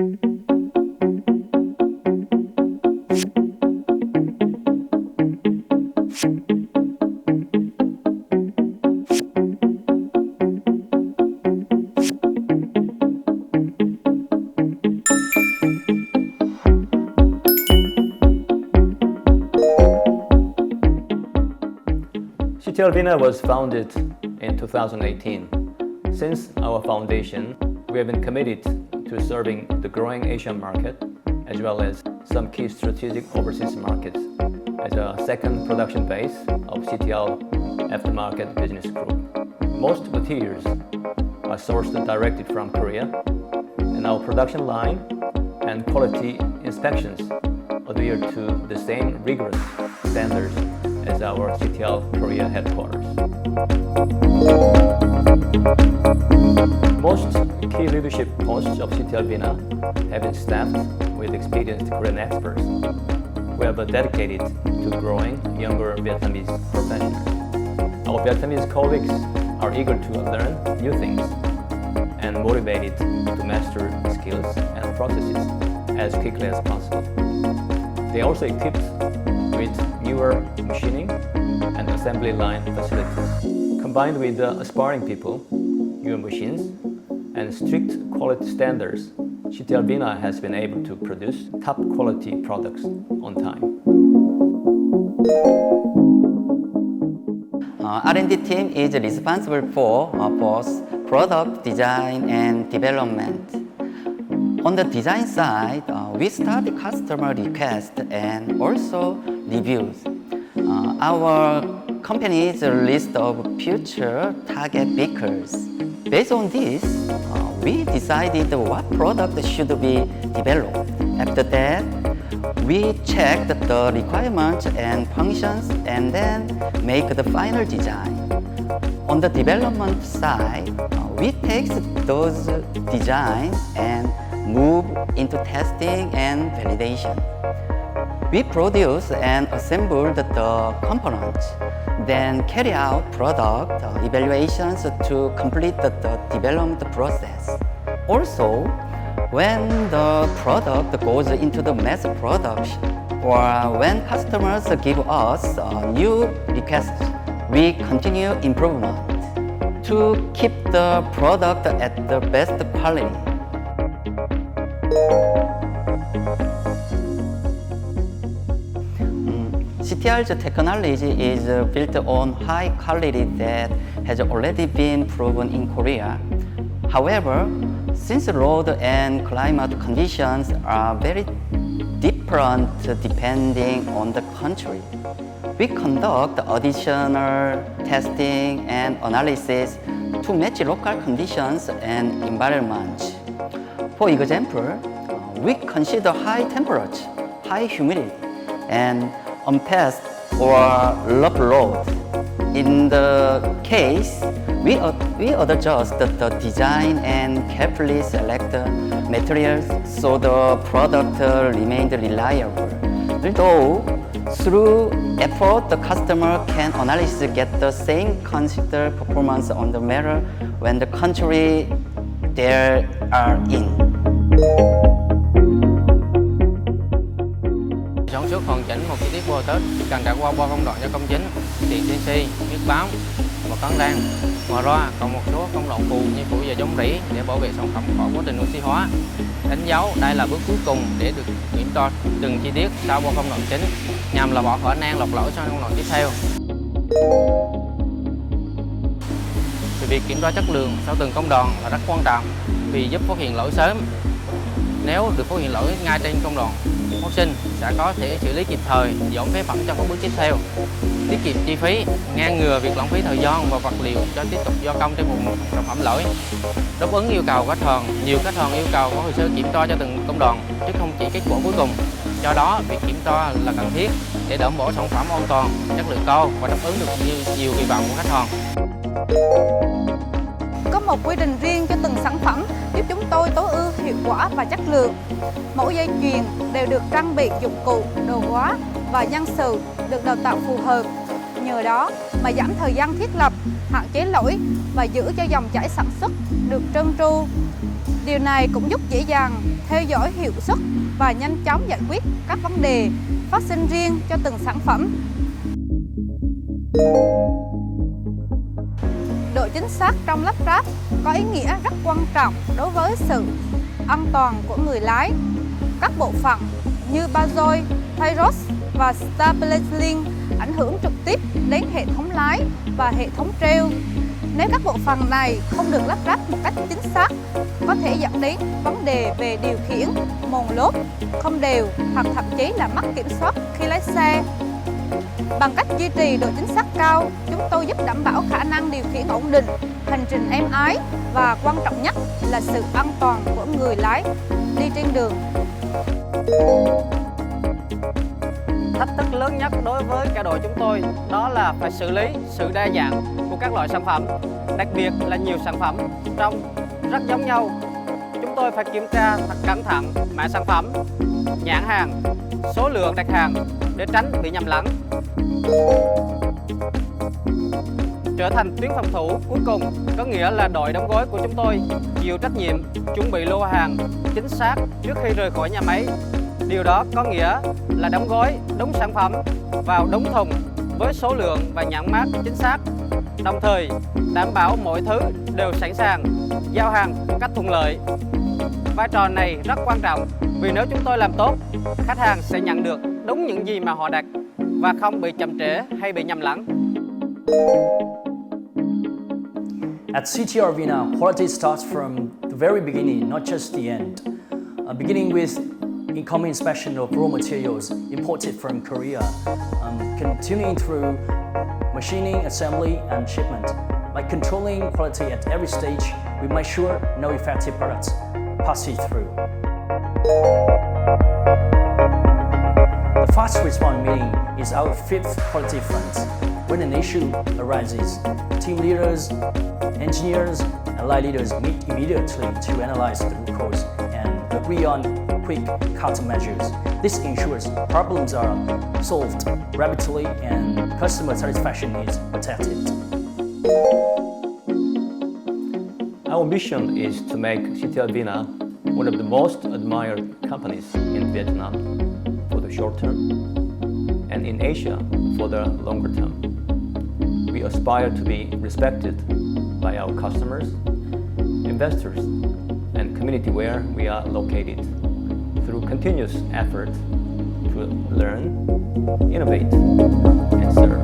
CTR VINA was founded in 2018. Since our foundation, we have been committed to serving the growing Asian market as well as some key strategic overseas markets as a second production base of CTR aftermarket business group. Most materials are sourced directly from Korea, and our production line and quality inspections adhere to the same rigorous standards as our CTR Korea headquarters. Most key leadership posts of CTR VINA have been staffed with experienced Korean experts who have dedicated to growing younger Vietnamese professionals. Our Vietnamese colleagues are eager to learn new things and motivated to master skills and processes as quickly as possible. They are also equipped with newer machining and assembly line facilities. Combined with aspiring people, newer machines, and strict quality standards, CTR VINA has been able to produce top quality products on time. R&D team is responsible for both product design and development. On the design side, we study customer requests and also reviews. Our company's list of future target vehicles. Based on this, we decided what product should be developed. After that, we checked the requirements and functions and then make the final design. On the development side, we take those designs and move into testing and validation. We produce and assemble the components, then carry out product evaluations to complete the development process. Also, when the product goes into the mass production or when customers give us new requests, we continue improvement to keep the product at the best quality. CTR's technology is built on high quality that has already been proven in Korea. However, since road and climate conditions are very different depending on the country, we conduct additional testing and analysis to match local conditions and environments. For example, we consider high temperature, high humidity, and unpaved or rough road. In the case, we adjust the design and carefully select materials so the product remains reliable. Although through effort, the customer can analyze get the same considered performance on the matter when the country they are in. Sản xuất hoàn chỉnh một chi tiết bô tết cần trải qua 3 công đoạn cho công chính: tiền CNC, viết bám và cán đan. Ngoài ra còn một số công đoạn phụ như phủ và chống rỉ để bảo vệ sản phẩm khỏi quá trình oxy hóa. Đánh dấu đây là bước cuối cùng để được kiểm tra từng chi tiết sau 3 công đoạn chính nhằm là bỏ khả năng lọc lỗi sang công đoạn tiếp theo. Thì việc kiểm tra chất lượng sau từng công đoạn là rất quan trọng vì giúp phát hiện lỗi sớm. Nếu được phát hiện lỗi ngay trên công đoạn phát sinh sẽ có thể xử lý kịp thời, giảm phế phẩm cho các bước tiếp theo, tiết kiệm chi phí, ngăn ngừa việc lãng phí thời gian và vật liệu cho tiếp tục gia công trên một sản phẩm lỗi. Đáp ứng yêu cầu khách hàng, nhiều khách hàng yêu cầu có hồ sơ kiểm tra cho từng công đoạn chứ không chỉ kết quả cuối cùng. Do đó, việc kiểm tra là cần thiết để đảm bảo sản phẩm an toàn, chất lượng cao và đáp ứng được nhiều kỳ vọng của khách hàng. Có một quy trình riêng cho từng sản phẩm giúp chúng tôi tối ưu hiệu quả và chất lượng. Mỗi dây chuyền đều được trang bị dụng cụ, đồ hóa và nhân sự được đào tạo phù hợp. Nhờ đó mà giảm thời gian thiết lập, hạn chế lỗi và giữ cho dòng chảy sản xuất được trơn tru. Điều này cũng giúp dễ dàng theo dõi hiệu suất và nhanh chóng giải quyết các vấn đề phát sinh riêng cho từng sản phẩm. Độ chính xác trong lắp ráp có ý nghĩa rất quan trọng đối với sự an toàn của người lái. Các bộ phận như bazoi, tyros và stabilizing ảnh hưởng trực tiếp đến hệ thống lái và hệ thống treo. Nếu các bộ phận này không được lắp ráp một cách chính xác, có thể dẫn đến vấn đề về điều khiển, mòn lốp, không đều hoặc thậm chí là mất kiểm soát khi lái xe. Bằng cách duy trì độ chính xác cao, chúng tôi giúp đảm bảo khả năng điều khiển ổn định, hành trình êm ái và quan trọng nhất là sự an toàn của người lái đi trên đường. Thách thức lớn nhất đối với cả đội chúng tôi đó là phải xử lý sự đa dạng của các loại sản phẩm, đặc biệt là nhiều sản phẩm trông rất giống nhau. Chúng tôi phải kiểm tra thật cẩn thận mã sản phẩm, nhãn hàng, số lượng đặt hàng để tránh bị nhầm lẫn. Trở thành tuyến phòng thủ cuối cùng có nghĩa là đội đóng gói của chúng tôi chịu trách nhiệm chuẩn bị lô hàng chính xác trước khi rời khỏi nhà máy. Điều đó có nghĩa là đóng gói đúng sản phẩm vào đúng thùng với số lượng và nhãn mác chính xác, đồng thời đảm bảo mọi thứ đều sẵn sàng, giao hàng một cách thuận lợi. Vai trò này rất quan trọng vì nếu chúng tôi làm tốt, khách hàng sẽ nhận được đúng những gì mà họ đặt và không bị chậm trễ hay bị nhầm lẫn. At CTR VINA, quality starts from the very beginning, not just the end. Beginning with incoming inspection of raw materials imported from Korea, continuing through machining, assembly, and shipment. By controlling quality at every stage, we make sure no effective products pass it through. The fast response meeting is our fifth quality front. When an issue arises, team leaders, engineers, and line leaders meet immediately to analyze the root cause and agree on quick countermeasures. This ensures problems are solved rapidly and customer satisfaction is protected. Our mission is to make CTR VINA one of the most admired companies in Vietnam for the short term and in Asia for the longer term. We aspire to be respected by our customers, investors, and community where we are located through continuous effort to learn, innovate, and serve.